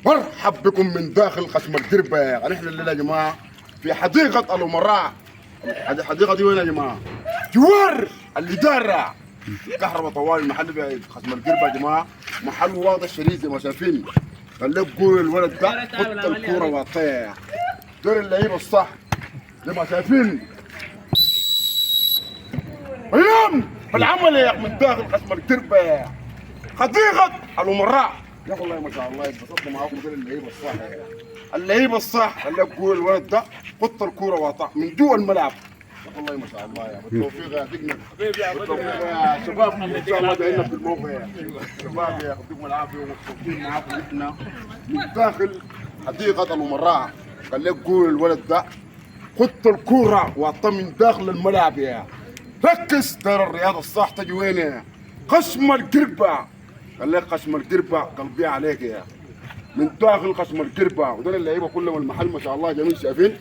مرحب بكم من داخل قسم الدربة. نحن الليلة يا جماعة في حديقة الأمراء. الحديقة دي وين يا جماعة؟ جوار الإدارة. كهرباء طوال المحل في قسم الدربة يا جماعة، محل واضح شديد زي ما شايفين. خليك قول الولد ده حط الكورة واطيح. دول اللعيبة الصح زي ما شايفين. اليوم بالعمل يا من داخل قسم الدربة حديقة الأمراء. يا والله ما شاء الله اتبسطت معاكم. دول اللعيبه الصح اللعيبه الصح. خليك تقول الولد ده حط الكوره واطح من جوا الملعب. يا والله ما شاء الله يا بالتوفيق يا دقنا. بالتوفيق يا شباب. ان شاء الله دايما في الموقع يا شباب. يعطيكم العافيه ومبسوطين معاكم احنا من داخل حديقه الأمراء. خليك تقول الولد ده حط الكوره واطح من داخل الملعب. يا ركز ترى الرياضه الصح تجي وين يا قسم القربه. خليك قسم القربة قلبي عليك يا من داخل قسم القربة. ودول اللعيبة كلهم المحل ما شاء الله جميل شايفين.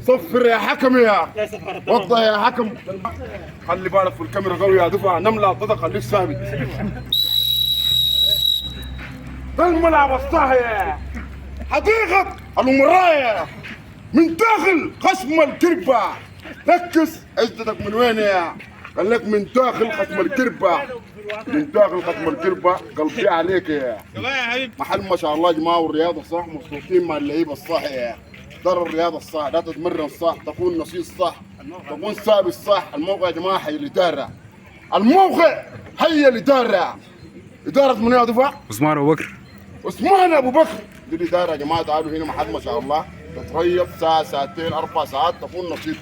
صفر يا حكم يا وضح يا حكم. خلي بالك في الكاميرا قوي يا دفعة نملة تضغط خليك ثابت. ده الملعب الصح يا حديقة الأمراء من داخل قسم القربة. ركز عزتك من وين يا خليك من داخل قسم القربة. من داخل قسم القربة قلبي عليك يا محل ما شاء الله يا جماعه. والرياضه صح مبسوطين مع اللعيبه الصح يا ترى الرياضه الصح. لا تتمرن صح تكون نشيط صح تكون ثابت صح. الموقع يا جماعه حي الاداره. الموقع حي الاداره. اداره من يا دفع عثمان ابو بكر. عثمان ابو بكر دي الاداره يا جماعه. تعالوا هنا محل ما شاء الله تتريض ساعه ساعتين 4 ساعات تكون نشيط.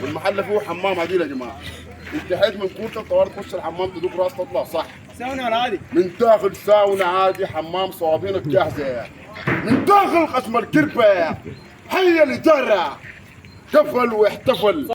والمحل فيه حمام عديل يا جماعه. انتهيت من كورتك طوال تخش الحمام تدوق راس تطلع صح. ساونا ولا عادي؟ من داخل ساونا عادي حمام صوابينك جاهزه. من داخل قسم القربة حي الاداره. كفل واحتفل.